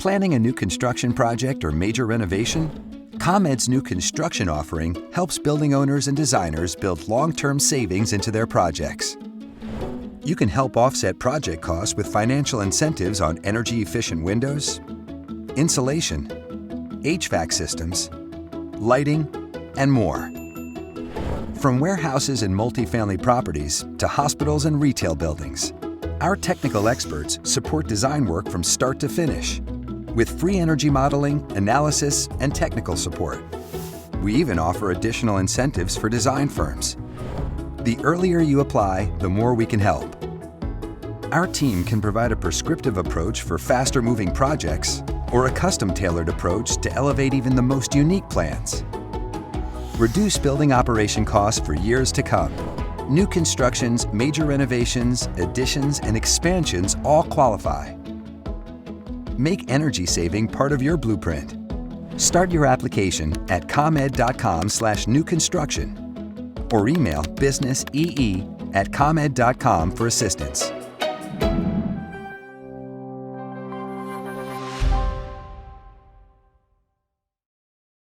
Planning a new construction project or major renovation? ComEd's new construction offering helps building owners and designers build long-term savings into their projects. You can help offset project costs with financial incentives on energy-efficient windows, insulation, HVAC systems, lighting, and more. From warehouses and multifamily properties to hospitals and retail buildings, our technical experts support design work from start to finish with free energy modeling, analysis, and technical support. We even offer additional incentives for design firms. The earlier you apply, the more we can help. Our team can provide a prescriptive approach for faster-moving projects or a custom-tailored approach to elevate even the most unique plans. Reduce building operation costs for years to come. New constructions, major renovations, additions, and expansions all qualify. Make energy saving part of your blueprint. Start your application at comed.com/newconstruction or email businessee@comed.com for assistance.